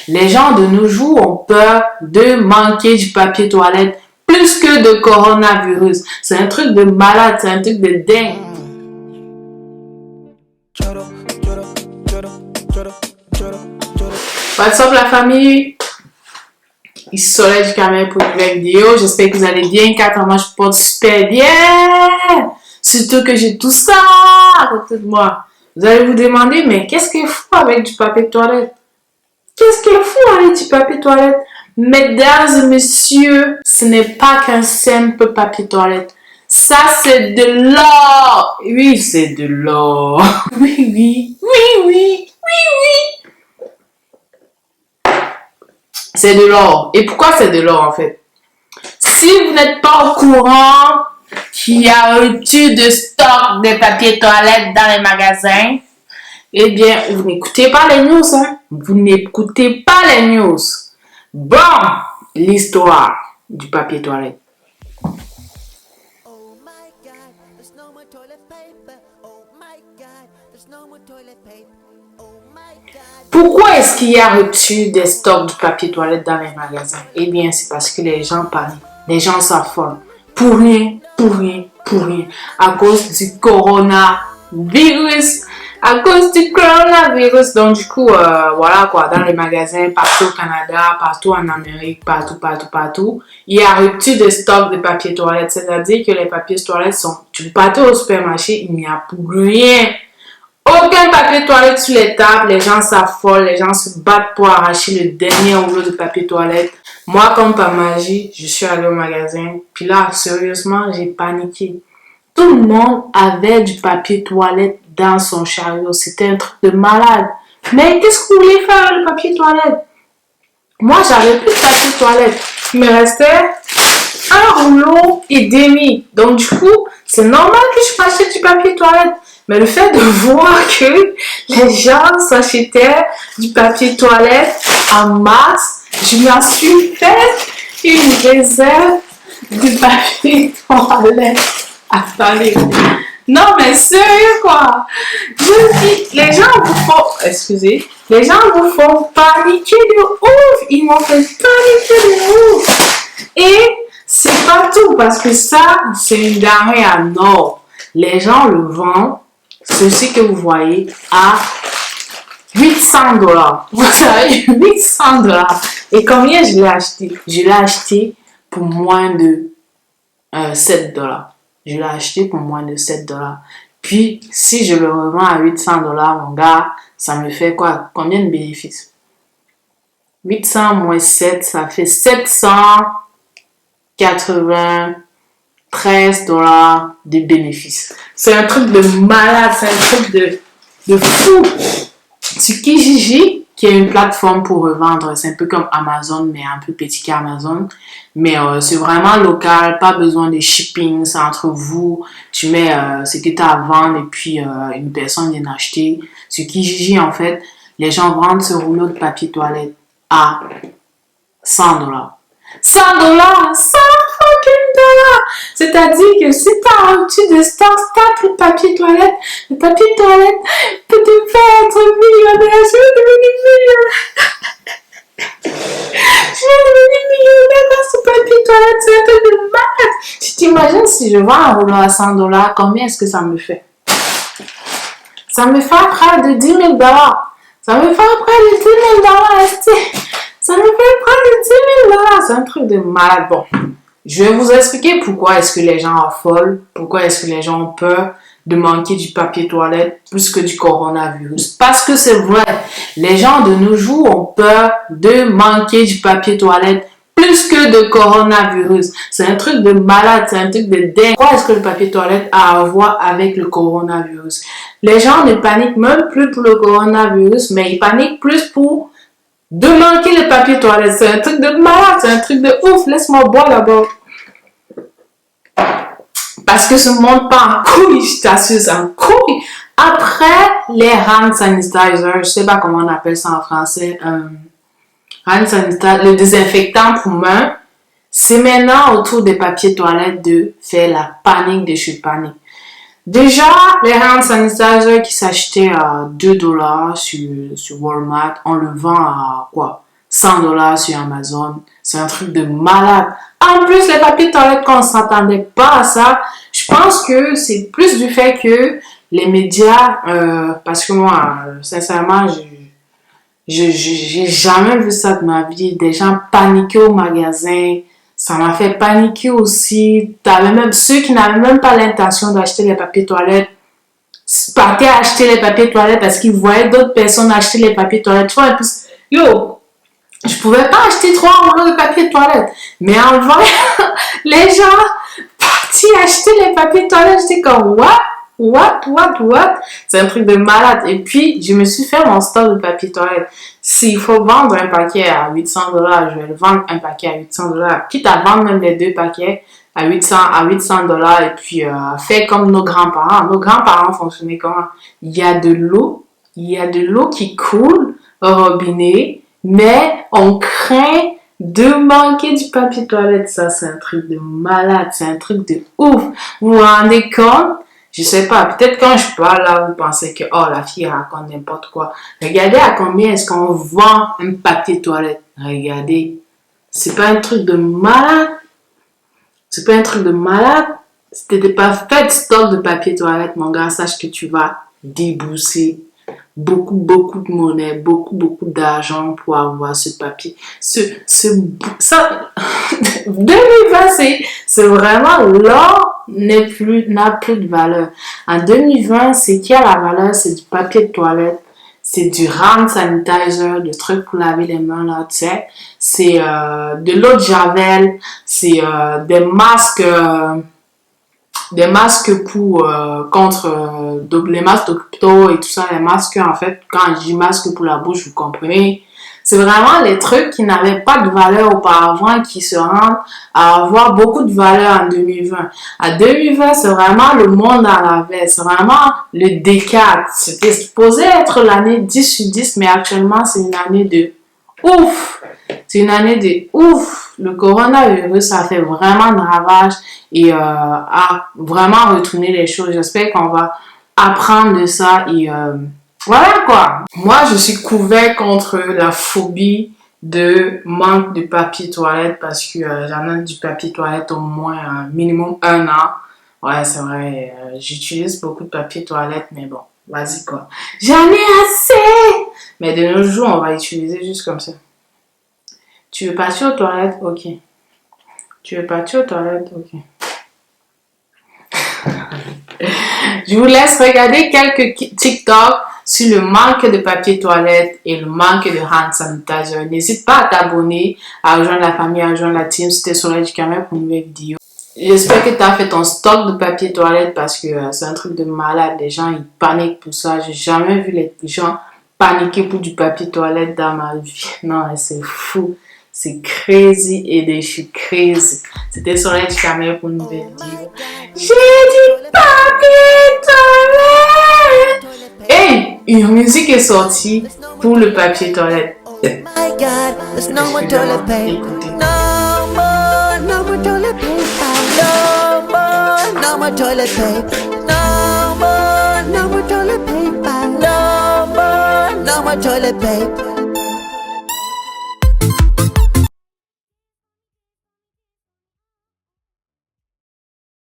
Les gens de nos jours ont peur de manquer du papier toilette plus que de coronavirus. C'est un truc de malade, c'est un truc de dingue. What's up la famille? Ici Soleil du Cameroun pour une nouvelle vidéo. J'espère que vous allez bien, car moi je porte super bien. Surtout que j'ai tout ça à côté de moi. Vous allez vous demander, mais qu'est-ce qu'il faut avec du papier de toilette? Qu'est-ce qu'il faut avec du papier de toilette? Mesdames et messieurs, ce n'est pas qu'un simple papier de toilette. Ça, c'est de l'or. Oui, c'est de l'or. Oui, oui, oui, oui, oui, oui. C'est de l'or. Et pourquoi c'est de l'or, en fait? Si vous n'êtes pas au courant qu'il y a rupture de stock de papier toilette dans les magasins, eh bien, vous n'écoutez pas les news, hein? Vous n'écoutez pas les news. Bon, l'histoire du papier toilette. Pourquoi est-ce qu'il y a rupture des stocks du papier toilette dans les magasins? Eh bien, c'est parce que les gens paniquent. Les gens s'affolent. Pour rien, pour rien, pour rien. À cause du coronavirus. À cause du coronavirus. Donc, du coup, voilà quoi, dans les magasins, partout au Canada, partout en Amérique, partout, il y a rupture de stock de papier toilette. C'est-à-dire que les papiers toilettes sont... Tu partais au supermarché, il n'y a plus rien. Aucun papier toilette sur les tables, les gens s'affolent, les gens se battent pour arracher le dernier rouleau de papier toilette. Moi, comme par magie, je suis allée au magasin, puis là, sérieusement, j'ai paniqué. Tout le monde avait du papier toilette dans son chariot, c'était un truc de malade. Mais qu'est-ce que vous voulez faire avec le papier toilette? Moi, j'avais plus de papier toilette. Il me restait un rouleau et demi. Donc, du coup, c'est normal que je m'achète du papier toilette. Mais le fait de voir que les gens s'achetaient du papier toilette en masse, je m'en suis fait une réserve de papier toilette. Attendez. Non, mais sérieux quoi. Je dis, les gens vous font, excusez, les gens vous font paniquer de ouf. Ils m'ont fait paniquer de ouf. Et c'est pas tout, parce que ça, c'est une denrée en or. Les gens le vendent, ceci que vous voyez, à $800. Vous savez, $800. Et combien je l'ai acheté? Je l'ai acheté pour moins de $7. Je l'ai acheté pour moins de $7. Puis, si je le revends à $800, mon gars, ça me fait quoi? Combien de bénéfices? 800 moins 7, ça fait $793 de bénéfices. C'est un truc de malade, c'est un truc de fou. Sur Kijiji, qui est une plateforme pour revendre, c'est un peu comme Amazon, mais un peu petit qu'Amazon. Mais c'est vraiment local, pas besoin de shipping, c'est entre vous. Tu mets ce que tu as à vendre et puis une personne vient acheter. Sur Kijiji, en fait, les gens vendent ce rouleau de papier toilette à $100. $100, $100 fucking dollars. C'est-à-dire que si tu as un petit de stock, si tu n'as plus de papier toilette, le papier toilette peut te faire être millionnaire. Je vais devenir millionnaire. Je vais devenir millionnaire grâce au papier toilette. C'est un truc de malade. Tu t'imagines si je vends un rouleau à $100, combien est-ce que ça me fait? Ça me fait près de $10 000. Ça me fait près de $10 000. Ça me fait près de $10 000. C'est un truc de malade. Bon, je vais vous expliquer pourquoi est-ce que les gens affolent, pourquoi est-ce que les gens ont peur de manquer du papier toilette plus que du coronavirus. Parce que c'est vrai, les gens de nos jours ont peur de manquer du papier toilette plus que de coronavirus. C'est un truc de malade, c'est un truc de dingue. Pourquoi est-ce que le papier toilette a à voir avec le coronavirus? Les gens ne paniquent même plus pour le coronavirus, mais ils paniquent plus pour de manquer le papier toilette. C'est un truc de malade, c'est un truc de ouf. Laisse-moi boire d'abord. Parce que ce monde part en couille, je t'assure, c'est en couille. Après les hand sanitizer, je sais pas comment on appelle ça en français, hand sanitizer, le désinfectant pour main, c'est maintenant autour des papiers toilettes de faire la panique de chez panique. Déjà, les hand sanitizer qui s'achetaient à $2 sur Walmart, on le vend à quoi? $100 sur Amazon. C'est un truc de malade. En plus, les papiers toilettes, quand on s'attendait pas à ça, je pense que c'est plus du fait que les médias, parce que moi, sincèrement, j'ai jamais vu ça de ma vie. Des gens paniquer au magasin. Ça m'a fait paniquer aussi. T'avais même ceux qui n'avaient même pas l'intention d'acheter les papiers toilettes. Partaient acheter les papiers toilettes parce qu'ils voyaient d'autres personnes acheter les papiers toilettes. Tu vois, et puis, yo, je pouvais pas acheter 3 rouleaux de papier toilette. Mais en voyant les gens partis acheter les papiers toilettes, j'étais comme, what? C'est un truc de malade. Et puis, je me suis fait mon stock de papier toilette. S'il faut vendre un paquet à $800, je vais le vendre un paquet à $800. Quitte à vendre même les 2 paquets à $800. Et puis, faire comme nos grands-parents. Nos grands-parents fonctionnaient comment? Il y a de l'eau qui coule au robinet, mais on craint de manquer du papier toilette. Ça, c'est un truc de malade. C'est un truc de ouf. Vous vous rendez compte? Je sais pas, peut-être quand je parle là, vous pensez que, oh, la fille raconte n'importe quoi. Regardez à combien est-ce qu'on vend un papier toilette. Regardez. C'est pas un truc de malade. C'est pas un truc de malade. Si t'étais pas fait de stock de papier toilette, mon gars, sache que tu vas débourser beaucoup de monnaie, beaucoup d'argent pour avoir ce papier. Ça, 2020, c'est vraiment l'or n'a plus de valeur. En 2020, c'est qui a la valeur? C'est du papier de toilette, c'est du hand sanitizer, le truc pour laver les mains là, tu sais. C'est de l'eau de javel, c'est des masques pour contre les masques d'hôpitaux et tout ça, les masques en fait, quand je dis masque pour la bouche, vous comprenez. C'est vraiment les trucs qui n'avaient pas de valeur auparavant qui se rendent à avoir beaucoup de valeur en 2020. En 2020, c'est vraiment le monde à l'envers. C'est vraiment le décade. C'était supposé être l'année 10 sur 10, mais actuellement, c'est une année de ouf. C'est une année de ouf. Le coronavirus, ça fait vraiment de ravages et a vraiment retourné les choses. J'espère qu'on va apprendre de ça et voilà quoi. Moi, je suis couvert contre la phobie de manque de papier toilette parce que j'en ai du papier toilette au moins minimum 1 an. Ouais, c'est vrai, j'utilise beaucoup de papier toilette, mais bon, vas-y quoi. J'en ai assez! Mais de nos jours, on va utiliser juste comme ça. Tu veux partir aux toilettes? Ok. Tu veux partir aux toilettes? Ok. Je vous laisse regarder quelques TikTok sur le manque de papier toilette et le manque de hand sanitizer. N'hésite pas à t'abonner, à rejoindre la famille, à rejoindre la team. C'était Soleil du Cameroun pour une nouvelle vidéo. J'espère que tu as fait ton stock de papier toilette parce que c'est un truc de malade. Les gens, ils paniquent pour ça. J'ai jamais vu les gens paniquer pour du papier toilette dans ma vie. Non, c'est fou. C'est crazy et je suis crazy. C'était Soleil du Cameroun pour une nouvelle vidéo. J'ai du papier toilette! Hey! Une musique est sortie pour le papier toilette. My God, there's no more toilet paper. No more toilet paper. No more toilet paper. No more toilet paper. No more toilet paper.